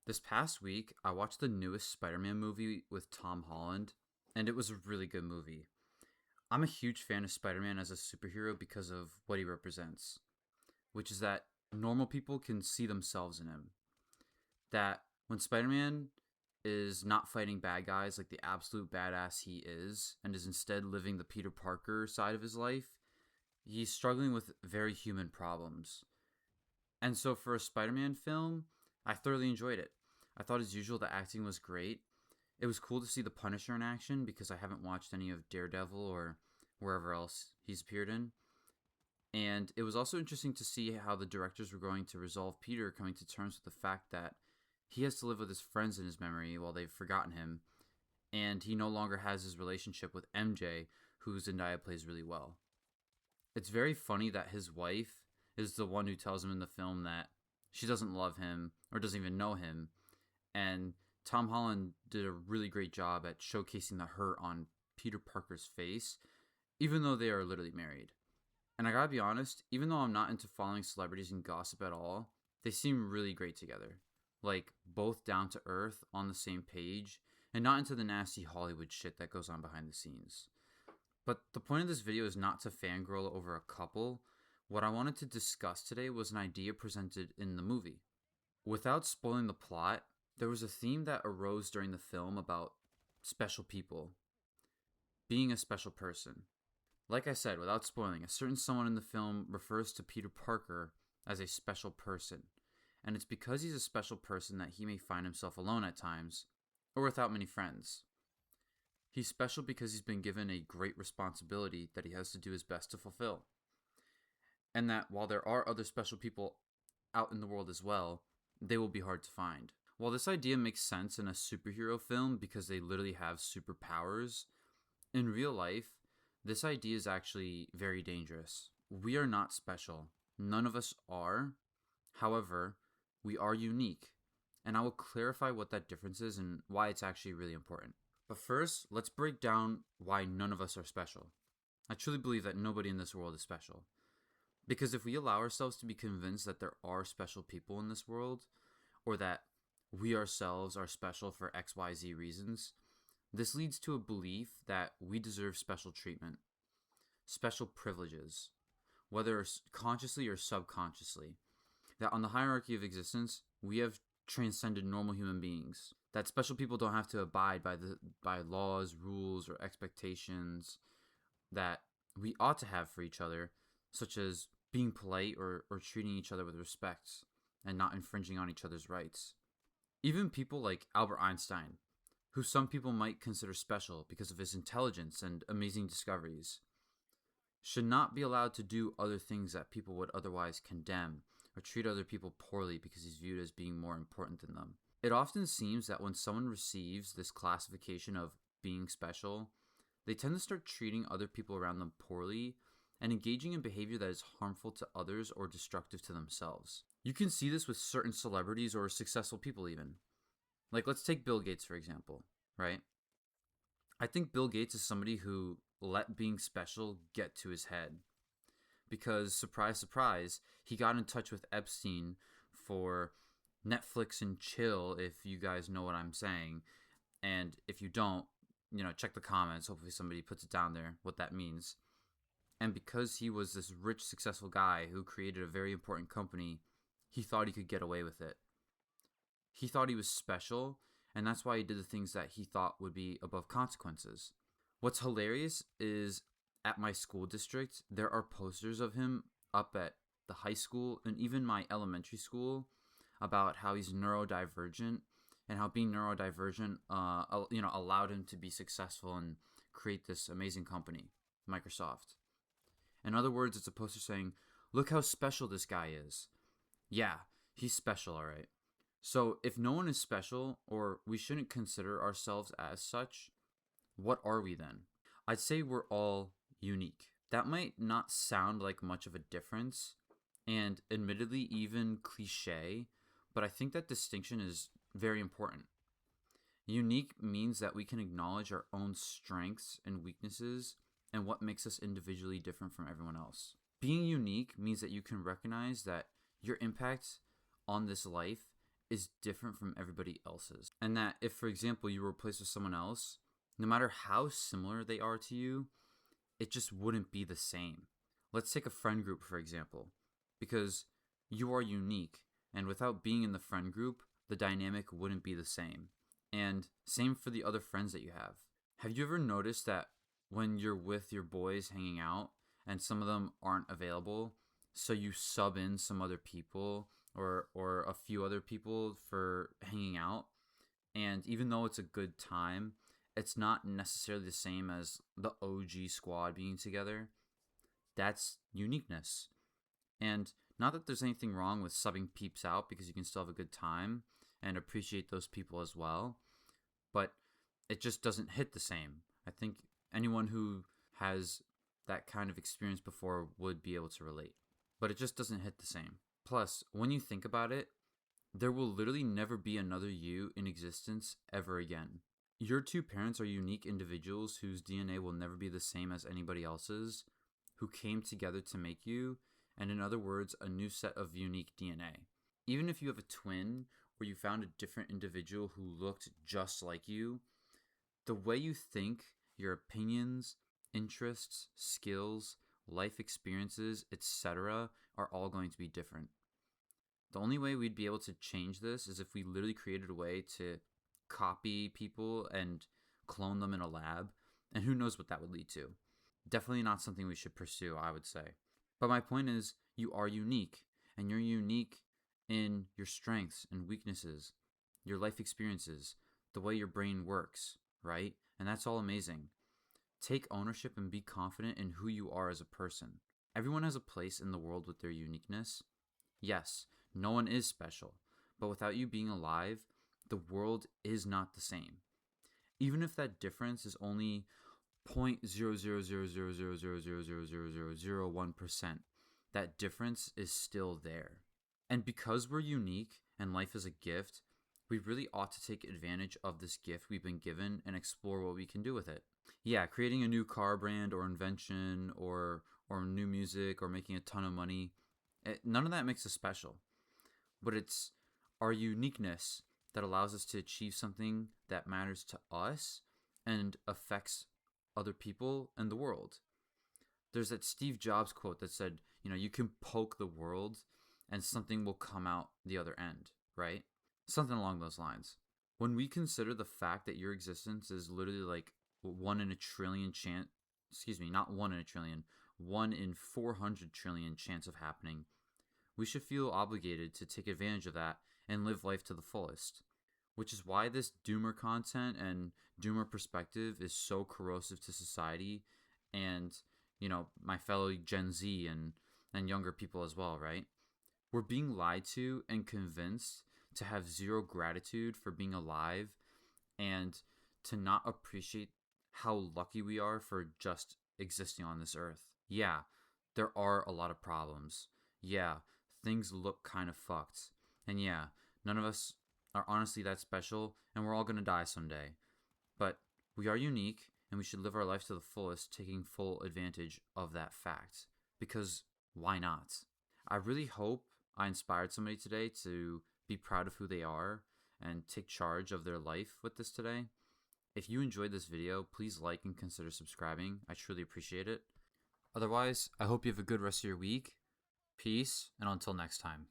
This past week, I watched the newest Spider-Man movie with Tom Holland, and it was a really good movie. I'm a huge fan of Spider-Man as a superhero because of what he represents, which is that normal people can see themselves in him. That when Spider-Man is not fighting bad guys like the absolute badass he is, and is instead living the Peter Parker side of his life, he's struggling with very human problems. And so for a Spider-Man film, I thoroughly enjoyed it. I thought, as usual, the acting was great. It was cool to see the Punisher in action because I haven't watched any of Daredevil or wherever else he's appeared in. And it was also interesting to see how the directors were going to resolve Peter coming to terms with the fact that he has to live with his friends in his memory while they've forgotten him, and he no longer has his relationship with MJ, who Zendaya plays really well. It's very funny that his wife is the one who tells him in the film that she doesn't love him or doesn't even know him, and Tom Holland did a really great job at showcasing the hurt on Peter Parker's face, even though they are literally married. And I gotta be honest, even though I'm not into following celebrities and gossip at all, they seem really great together. Like, both down to earth, on the same page, and not into the nasty Hollywood shit that goes on behind the scenes. But the point of this video is not to fangirl over a couple. What I wanted to discuss today was an idea presented in the movie. Without spoiling the plot, there was a theme that arose during the film about special people, being a special person. Like I said, without spoiling, a certain someone in the film refers to Peter Parker as a special person. And it's because he's a special person that he may find himself alone at times, or without many friends. He's special because he's been given a great responsibility that he has to do his best to fulfill. And that while there are other special people out in the world as well, they will be hard to find. While this idea makes sense in a superhero film because they literally have superpowers, in real life, this idea is actually very dangerous. We are not special. None of us are. However, we are unique. And I will clarify what that difference is and why it's actually really important. But first, let's break down why none of us are special. I truly believe that nobody in this world is special. Because if we allow ourselves to be convinced that there are special people in this world, or that we ourselves are special for XYZ reasons, this leads to a belief that we deserve special treatment, special privileges, whether consciously or subconsciously. That on the hierarchy of existence, we have transcended normal human beings. That special people don't have to abide by laws, rules, or expectations that we ought to have for each other, such as being polite or treating each other with respect and not infringing on each other's rights. Even people like Albert Einstein, who some people might consider special because of his intelligence and amazing discoveries, should not be allowed to do other things that people would otherwise condemn or treat other people poorly because he's viewed as being more important than them. It often seems that when someone receives this classification of being special, they tend to start treating other people around them poorly and engaging in behavior that is harmful to others or destructive to themselves. You can see this with certain celebrities or successful people even. Like, let's take Bill Gates, for example, right? I think Bill Gates is somebody who let being special get to his head. Because, surprise, surprise, he got in touch with Epstein for Netflix and chill, if you guys know what I'm saying. And if you don't, check the comments. Hopefully somebody puts it down there, what that means. And because he was this rich, successful guy who created a very important company, he thought he could get away with it. He thought he was special, and that's why he did the things that he thought would be above consequences. What's hilarious is at my school district, there are posters of him up at the high school and even my elementary school about how he's neurodivergent and how being neurodivergent allowed him to be successful and create this amazing company, Microsoft. In other words, it's a poster saying, look how special this guy is. Yeah, he's special, all right. So if no one is special, or we shouldn't consider ourselves as such, what are we then? I'd say we're all unique. That might not sound like much of a difference, and admittedly even cliche, but I think that distinction is very important. Unique means that we can acknowledge our own strengths and weaknesses and what makes us individually different from everyone else. Being unique means that you can recognize that your impact on this life is different from everybody else's. And that if, for example, you were replaced with someone else, no matter how similar they are to you, it just wouldn't be the same. Let's take a friend group, for example, because you are unique, and without being in the friend group, the dynamic wouldn't be the same. And same for the other friends that you have. Have you ever noticed that when you're with your boys hanging out and some of them aren't available, so you sub in some other people or a few other people for hanging out, and even though it's a good time, it's not necessarily the same as the OG squad being together. That's uniqueness. And not that there's anything wrong with subbing peeps out, because you can still have a good time and appreciate those people as well, but it just doesn't hit the same. I think anyone who has that kind of experience before would be able to relate, but it just doesn't hit the same. Plus, when you think about it, there will literally never be another you in existence ever again. Your two parents are unique individuals whose DNA will never be the same as anybody else's, who came together to make you, and in other words, a new set of unique DNA. Even if you have a twin or you found a different individual who looked just like you, the way you think, your opinions, interests, skills, life experiences, etc., are all going to be different. The only way we'd be able to change this is if we literally created a way to copy people and clone them in a lab, and who knows what that would lead to. Definitely not something we should pursue, I would say. But my point is, you are unique, and you're unique in your strengths and weaknesses, your life experiences, the way your brain works, right? And that's all amazing. Take ownership and be confident in who you are as a person. Everyone has a place in the world with their uniqueness. Yes, no one is special, but without you being alive, the world is not the same. Even if that difference is only 0.00000000001%, that difference is still there. And because we're unique and life is a gift, we really ought to take advantage of this gift we've been given and explore what we can do with it. Yeah, creating a new car brand or invention or new music or making a ton of money, none of that makes us special. But it's our uniqueness that allows us to achieve something that matters to us and affects other people and the world. There's that Steve Jobs quote that said, you can poke the world and something will come out the other end, right? Something along those lines. When we consider the fact that your existence is literally like 1 in a trillion chance, not 1 in a trillion, 1 in 400 trillion chance of happening, we should feel obligated to take advantage of that and live life to the fullest. Which is why this doomer content and doomer perspective is so corrosive to society and, my fellow Gen Z and younger people as well, right? We're being lied to and convinced to have zero gratitude for being alive and to not appreciate how lucky we are for just existing on this earth. Yeah, there are a lot of problems. Yeah, things look kind of fucked. And yeah, none of us are honestly that special, and we're all going to die someday. But we are unique, and we should live our life to the fullest, taking full advantage of that fact. Because why not? I really hope I inspired somebody today to be proud of who they are and take charge of their life with this today. If you enjoyed this video, please like and consider subscribing. I truly appreciate it. Otherwise, I hope you have a good rest of your week. Peace, and until next time.